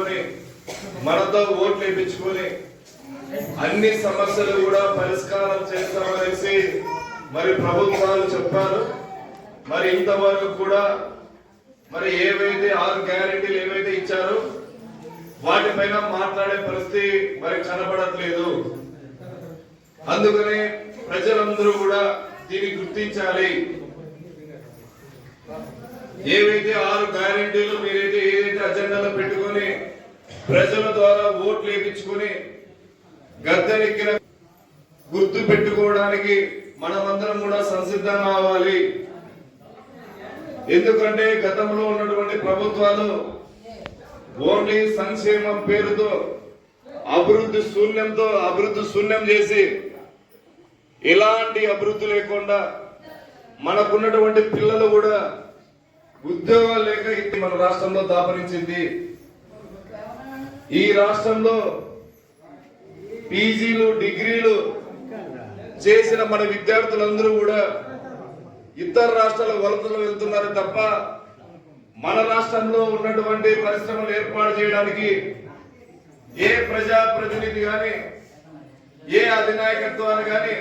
వేయించుకొని మనతో ఓట్లు వేయించుకొని అన్ని సమస్యలు కూడా పరిష్కారం చేస్తామనేసి మరి ప్రభుత్వాలు చెప్పారు. మరి ఇంతవరకు కూడా మరి ఏవైతే 6 గ్యారెంటీలు ఏవైతే ఇచ్చారో వాటిపైన మాట్లాడే పరిస్థితి మరి కనబడట్లేదు. అందుకనే ప్రజలందరూ కూడా దీన్ని గుర్తించాలి. ఏవైతే 6 గ్యారెంటీలు మీరైతే ఏదైతే అజెండాలో పెట్టుకొని ప్రజల ద్వారా ఓట్లు వేయించుకొని గద్దెనెక్కిన గుర్తు పెట్టుకోవడానికి మనమందరం కూడా సంసిద్ధం కావాలి. ఎందుకంటే గతంలో ఉన్నటువంటి ప్రభుత్వాలు ఓన్లీ సంక్షేమం పేరుతో అభివృద్ధి శూన్యం చేసి ఎలాంటి అభివృద్ధి లేకుండా మనకున్నటువంటి పిల్లలు కూడా ఉద్యోగాలు లేక ఇది మన రాష్ట్రంలో దాపరించింది. ఈ రాష్ట్రంలో పీజీలు డిగ్రీలు చేసిన మన విద్యార్థులందరూ కూడా ఇతర రాష్ట్రాల వలసలు వెళ్తున్నారు తప్ప మన రాష్ట్రంలో ఉన్నటువంటి పరిశ్రమలు ఏర్పాటు చేయడానికి ఏ ప్రజాప్రతినిధి గాని ఏ అధినాయకత్వాన్ని గాని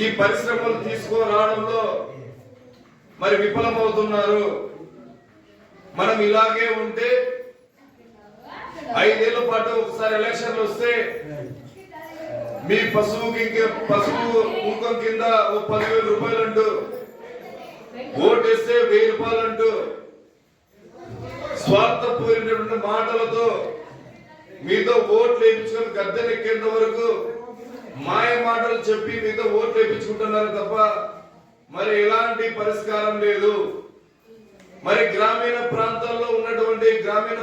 ఈ పరిశ్రమలు తీసుకురావడంలో మరి విఫలమవుతున్నారు. మనం ఇలాగే ఉంటే 5 ఏళ్ల పాటు ఒకసారి ఎలక్షన్లు వస్తే మీ పశువు కుంకం కింద 10,000 రూపాయలు అంటూ ఓటేస్తే 1000 రూపాయలు అంటూ స్వార్థపూరినటువంటి మాటలతో మీతో ఓట్లు వేయించుకొని గద్దెనెక్కేంత వరకు మాయ మాటలు చెప్పి మీతో ఓట్లు వేయించుకుంటున్నారు తప్ప మరి ఎలాంటి పరిష్కారం లేదు. మరి గ్రామీణ ప్రాంతాల్లో ఉన్నటువంటి గ్రామీణ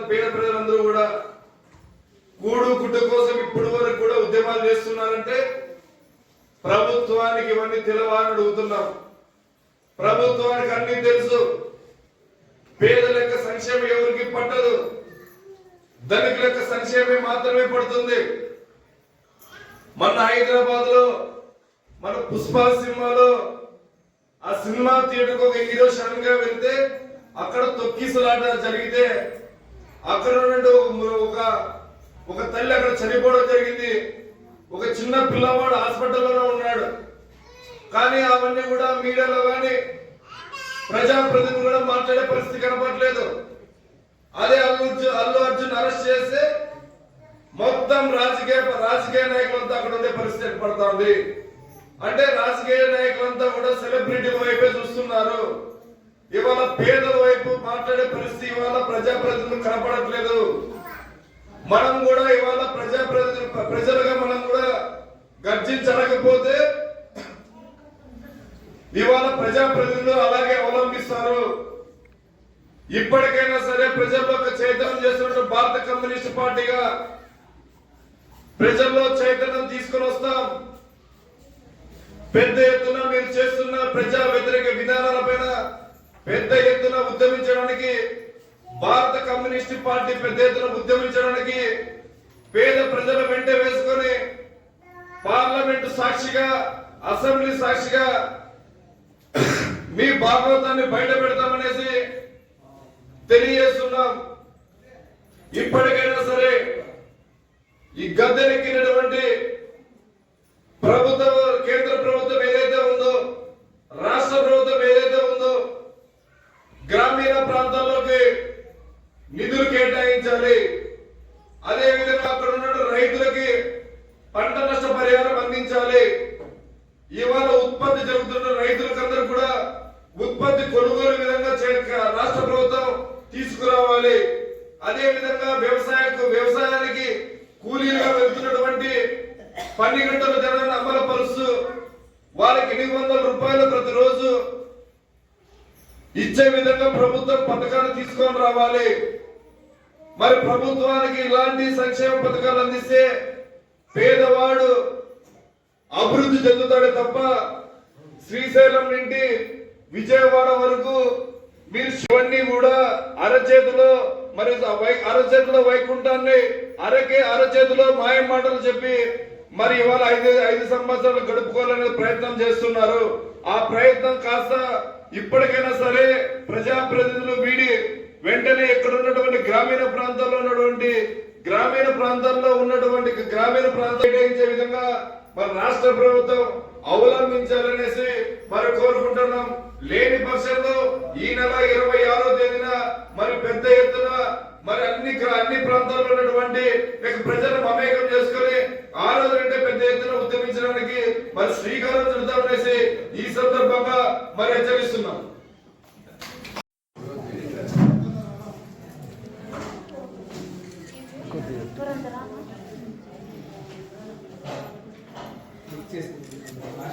పేద ప్రజలందరూ కూడా కూడు గుడ్డ కోసం ఇప్పటి వరకు కూడా ఉద్యమాలు చేస్తున్నారంటే ప్రభుత్వానికి ఇవన్నీ తెలవాలని అడుగుతున్నాం. ప్రభుత్వానికి అన్ని తెలుసు. పేదల యొక్క సంక్షేమం ఎవరికి పట్టదు, ధనికుల యొక్క సంక్షేమం మాత్రమే పడుతుంది. మొన్న హైదరాబాద్ లో మన పుష్ప సినిమాలో ఆ సినిమా థియేటర్ ఒక హీరో షరణ్ గా వెళ్తే అక్కడ తొక్కిసలాట జరిగితే అక్కడ ఒక తల్లి అక్కడ చనిపోవడం జరిగింది. ఒక చిన్న పిల్లవాడు హాస్పిటల్లోనే ఉన్నాడు. కానీ అవన్నీ కూడా మీడియాలో కానీ ప్రజాప్రతినిధులు కూడా మాట్లాడే పరిస్థితి కనపడలేదు. అదే అల్లు అర్జున్ అరెస్ట్ చేస్తే మొత్తం రాజకీయ నాయకులంతా అక్కడ ఉండే పరిస్థితి ఏర్పడతా ఉంది. అంటే రాజకీయ నాయకులంతా కూడా సెలబ్రిటీల వైపే చూస్తున్నారు. ఇవాళ పేదల వైపు మాట్లాడే పరిస్థితి ఇవాళ ప్రజాప్రతినిధులు కనపడట్లేదు. మనం కూడా ఇవాళ ప్రజలుగా మనం కూడా గర్జించలేకపోతే ఇవాళ ప్రజాప్రతినిధులు అలాగే అవలంబిస్తారు. ఇప్పటికైనా సరే ప్రజల్లో చైతన్యం చేస్తున్న భారత కమ్యూనిస్ట్ పార్టీగా ప్రజల్లో చైతన్యం తీసుకొని వస్తాం. పెద్ద ఎత్తున మీరు చేస్తున్న ప్రజా వ్యతిరేక విధానాలపైన పెద్ద ఎత్తున ఉద్యమించడానికి భారత కమ్యూనిస్ట్ పార్టీ పెద్ద ఎత్తున ఉద్యమించడానికి పేద ప్రజల వెంట వేసుకొని పార్లమెంటు సాక్షిగా అసెంబ్లీ సాక్షిగా మీ భాగవతాన్ని బయట పెడతామనేసి తెలియజేస్తున్నాం. ఇప్పటికైనా సరే ఈ గద్దెనెక్కినటువంటి కేంద్ర ప్రభుత్వం ఏదైతే ఉందో, రాష్ట్ర ప్రభుత్వం ఏదైతే ఉందో గ్రామీణ ప్రాంతాల్లోకి నిధులు కేటాయించాలి. అదే విధంగా అక్కడ ఉన్న రైతులకి పంట నష్ట పరిహారం అందించాలి. ఇవాళ ఉత్పత్తి జరుగుతున్న రైతులకందరూ కూడా ఉత్పత్తి కొనుగోలు విధంగా రాష్ట్ర ప్రభుత్వం తీసుకురావాలి. అదే విధంగా వ్యవసాయానికి కూలీలుగా వెళ్తున్నటువంటి 12 గంటల ధరలను అమలుపరుస్తూ వాళ్ళకి 800 రూపాయలు ప్రతిరోజు ఇచ్చే విధంగా ప్రభుత్వం పథకాలు తీసుకొని రావాలి. మరి ప్రభుత్వానికి ఇలాంటి సంక్షేమ పథకాలు అందిస్తే పేదవాడు అభివృద్ధి చెందుతాడు తప్ప శ్రీశైలం నుండి విజయవాడ వరకు మీరు శివన్ని కూడా అరచేతిలో మరి అరచేతిలో వైకుంఠాన్ని అరచేతిలో మాయ మాటలు చెప్పి మరి ఇవాళ 5 సంవత్సరాలు గడుపుకోవాలనే ప్రయత్నం చేస్తున్నారు. ఆ ప్రయత్నం కాస్త ఇప్పటికైనా సరే ప్రజాప్రతినిధులు వీడి వెంటనే ఇక్కడ ఉన్నటువంటి గ్రామీణ ప్రాంతాల్లో ఉన్నటువంటి గ్రామీణ ప్రాంతాలు విధంగా మరి రాష్ట్ర ప్రభుత్వం అవలంబించాలనేసి మరి కోరుకుంటున్నాం. లేని పక్షంలో ఈ నెల 26వ తేదీన మరి పెద్ద ఎత్తున మరి అన్ని ప్రాంతాల్లో ఉన్నటువంటి ప్రజలను మమేకం చేసుకుని ఆ రోజు అంటే పెద్ద ఎత్తున ఉద్యమించడానికి మరి శ్రీకారం చుడతామనేసి ఈ సందర్భంగా మరి హెచ్చరిస్తున్నాం. చేస్తుంది